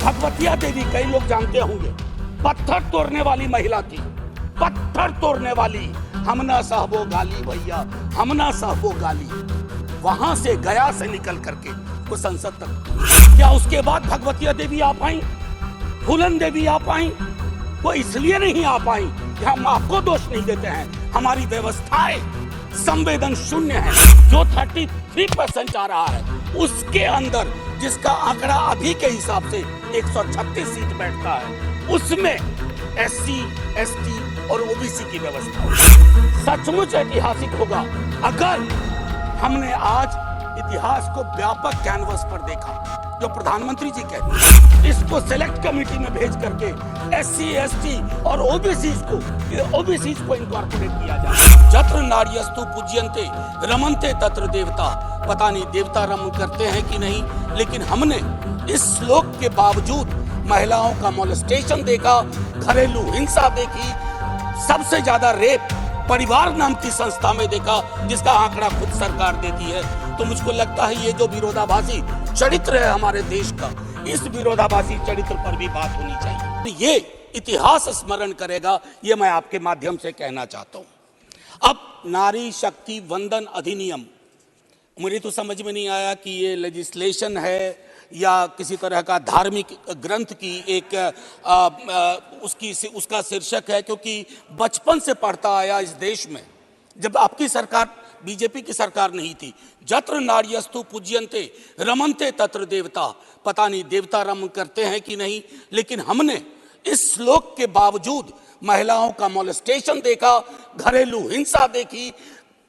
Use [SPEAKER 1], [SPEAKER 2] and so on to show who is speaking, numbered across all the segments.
[SPEAKER 1] भगवतिया देवी कई लोग जानते होंगे, पत्थर तोड़ने वाली महिला थी, पत्थर तोड़ने वाली। हमना साहबो गाली भैया, हमना साहबो गाली। वहां से गया से निकल करके वो संसद तक। क्या उसके बाद भगवतिया देवी आ पाई, फूलन देवी आ पाई? वो इसलिए नहीं आ पाई कि हम आपको दोष नहीं देते हैं, हमारी व्यवस्थाएं संवेदन शून्य है। जो 33% आ रहा है उसके अंदर, जिसका आंकड़ा अभी के हिसाब से 136 सीट बैठता है, उसमें SC, ST और OBC की व्यवस्था सचमुच ऐतिहासिक होगा अगर हमने आज इतिहास को व्यापक कैनवस पर देखा। जो प्रधानमंत्री जी कहते हैं, इसको सेलेक्ट कमेटी में भेज करके SC, ST और OBC को इनकॉर्पोरेट किया जाए। जत्र नार्यस्तु पूज्यन्ते रमन्ते तत्र देवता। पता नहीं देवता रम करते हैं कि नहीं, लेकिन हमने इस श्लोक के बावजूद महिलाओं का मोलेस्टेशन देखा, घरेलू हिंसा देखी, सबसे ज्यादा रेप परिवार नाम की संस्था में देखा, जिसका आंकड़ा खुद सरकार देती है। तो मुझको लगता है ये जो विरोधाभासी चरित्र है हमारे देश का, इस विरोधाभासी चरित्र पर भी बात होनी चाहिए। ये इतिहास स्मरण करेगा, ये मैं आपके माध्यम से कहना चाहता हूं। अब नारी शक्ति वंदन अधिनियम, मुझे तो समझ में नहीं आया कि ये लेजिस्लेशन है या किसी तरह का धार्मिक ग्रंथ की एक उसका शीर्षक है, क्योंकि बचपन से पढ़ता आया इस देश में, जब आपकी सरकार बीजेपी की सरकार नहीं थी। जत्र नार्यस्तु पूज्यन्ते रमन्ते तत्र देवता। पता नहीं देवता रम करते हैं कि नहीं, लेकिन हमने इस श्लोक के बावजूद महिलाओं का मोलेस्टेशन देखा, घरेलू हिंसा देखी,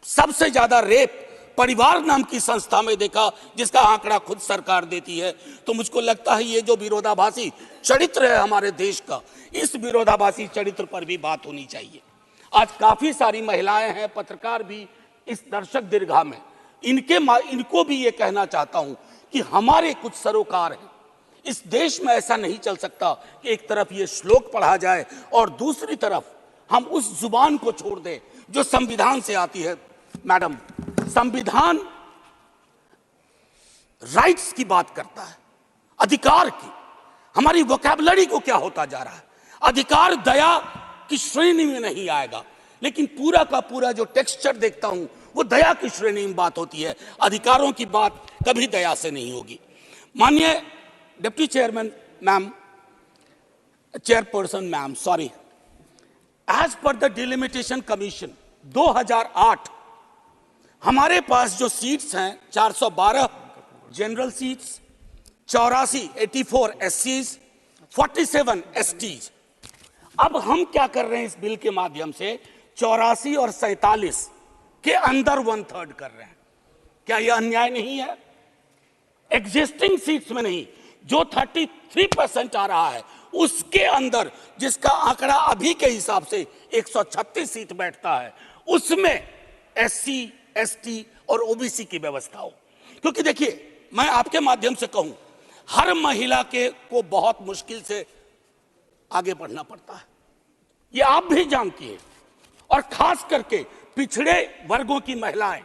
[SPEAKER 1] सबसे ज्यादा रेप परिवार नाम की संस्था में देखा, जिसका आंकड़ा खुद सरकार देती है। तो मुझको लगता है ये जो विरोधाभासी चरित्र है हमारे देश का, इस विरोधाभासी चरित्र पर भी बात होनी चाहिए। आज काफी सारी महिलाएं हैं, पत्रकार भी इस दर्शक दीर्घा में, इनको भी ये कहना चाहता हूं कि हमारे कुछ सरोकार हैं। इस देश में ऐसा नहीं चल सकता कि एक तरफ ये श्लोक पढ़ा जाए और दूसरी तरफ हम उस जुबान को छोड़ दें जो संविधान से आती है। मैडम, संविधान राइट्स की बात करता है, अधिकार की। हमारी वोकैबुलरी को क्या होता जा रहा है? अधिकार दया की श्रेणी में नहीं आएगा, लेकिन पूरा का पूरा जो टेक्सचर देखता हूं वो दया की श्रेणी में बात होती है। अधिकारों की बात कभी दया से नहीं होगी। माननीय deputy chairman ma'am, chairperson ma'am, sorry, as per the delimitation commission 2008 हमारे पास जो सीट्स हैं 412 जनरल सीट्स, 84 SCs, 47 STs। अब हम क्या कर रहे हैं इस बिल के माध्यम से? 84 और 47 के अंदर 1/3 कर रहे हैं। क्या यह अन्याय नहीं है? एग्जिस्टिंग सीट्स में नहीं, जो 33% आ रहा है उसके अंदर, जिसका आंकड़ा अभी के हिसाब से 136 सीट बैठता है, उसमें SC, ST और OBC की व्यवस्था हो। क्योंकि देखिए, मैं आपके माध्यम से कहूं, हर महिला को बहुत मुश्किल से आगे बढ़ना पड़ता है, ये आप भी जानती हैं। और खास करके पिछड़े वर्गों की महिलाएं,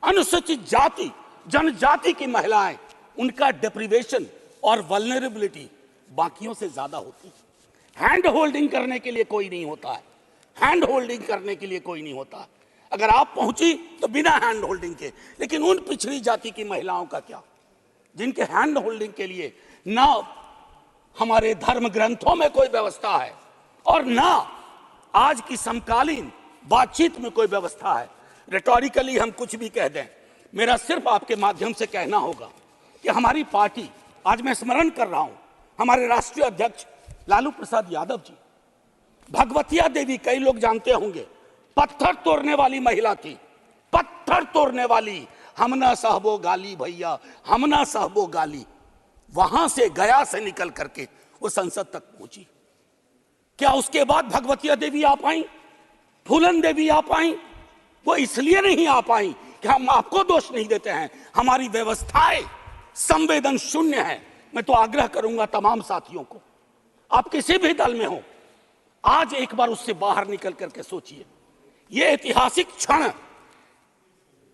[SPEAKER 1] अनुसूचित जाति जनजाति की महिलाएं, उनका डिप्रिवेशन और वल्नरेबिलिटी बाकियों से ज्यादा होती है। हैंड होल्डिंग करने के लिए कोई नहीं होता है, हैंड होल्डिंग करने के लिए कोई नहीं होता है। अगर आप पहुंची तो बिना हैंड होल्डिंग के। लेकिन उन पिछड़ी जाति की महिलाओं का क्या, जिनके हैंड होल्डिंग के लिए ना हमारे धर्म ग्रंथों में कोई व्यवस्था है और ना आज की समकालीन बातचीत में कोई व्यवस्था है। रेटोरिकली हम कुछ भी कह दें, मेरा सिर्फ आपके माध्यम से कहना होगा कि हमारी पार्टी, आज मैं स्मरण कर रहा हूं हमारे राष्ट्रीय अध्यक्ष लालू प्रसाद यादव जी, भगवतिया देवी कई लोग जानते होंगे, पत्थर तोड़ने वाली महिला थी, पत्थर तोड़ने वाली। हमना साहबो गाली भैया, हमना साहबो गाली। वहां से गया से निकल करके वो संसद तक पहुंची। क्या उसके बाद भगवतिया देवी आ पाई, फूलन देवी आ पाई? वो इसलिए नहीं आ पाई कि हम आपको दोष नहीं देते हैं, हमारी व्यवस्थाएं संवेदन शून्य है। मैं तो आग्रह करूंगा तमाम साथियों को, आप किसी भी दल में हो, आज एक बार उससे बाहर निकल करके सोचिए। यह ऐतिहासिक क्षण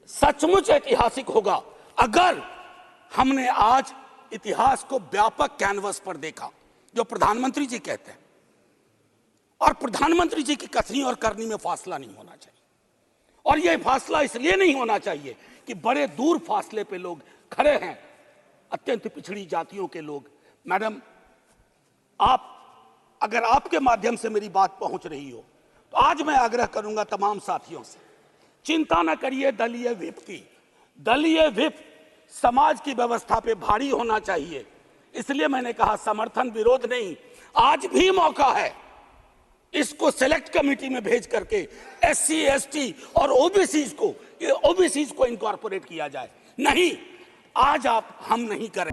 [SPEAKER 1] सचमुच ऐतिहासिक होगा अगर हमने आज इतिहास को व्यापक कैनवस पर देखा, जो प्रधानमंत्री जी कहते हैं, और प्रधानमंत्री जी की कथनी और करनी में फासला नहीं होना चाहिए। और यह फासला इसलिए नहीं होना चाहिए कि बड़े दूर फासले पे लोग खड़े हैं, अत्यंत पिछड़ी जातियों के लोग। मैडम, आप, अगर आपके माध्यम से मेरी बात पहुंच रही हो, तो आज मैं आग्रह करूंगा तमाम साथियों से, चिंता न करिए दलीय व्हिप की। दलीय व्हिप समाज की व्यवस्था पे भारी होना चाहिए, इसलिए मैंने कहा समर्थन विरोध नहीं। आज भी मौका है, इसको सेलेक्ट कमेटी में भेज करके एससी, एसटी और ओबीसीज को इनकॉर्पोरेट किया जाए। नहीं, आज हम नहीं करें।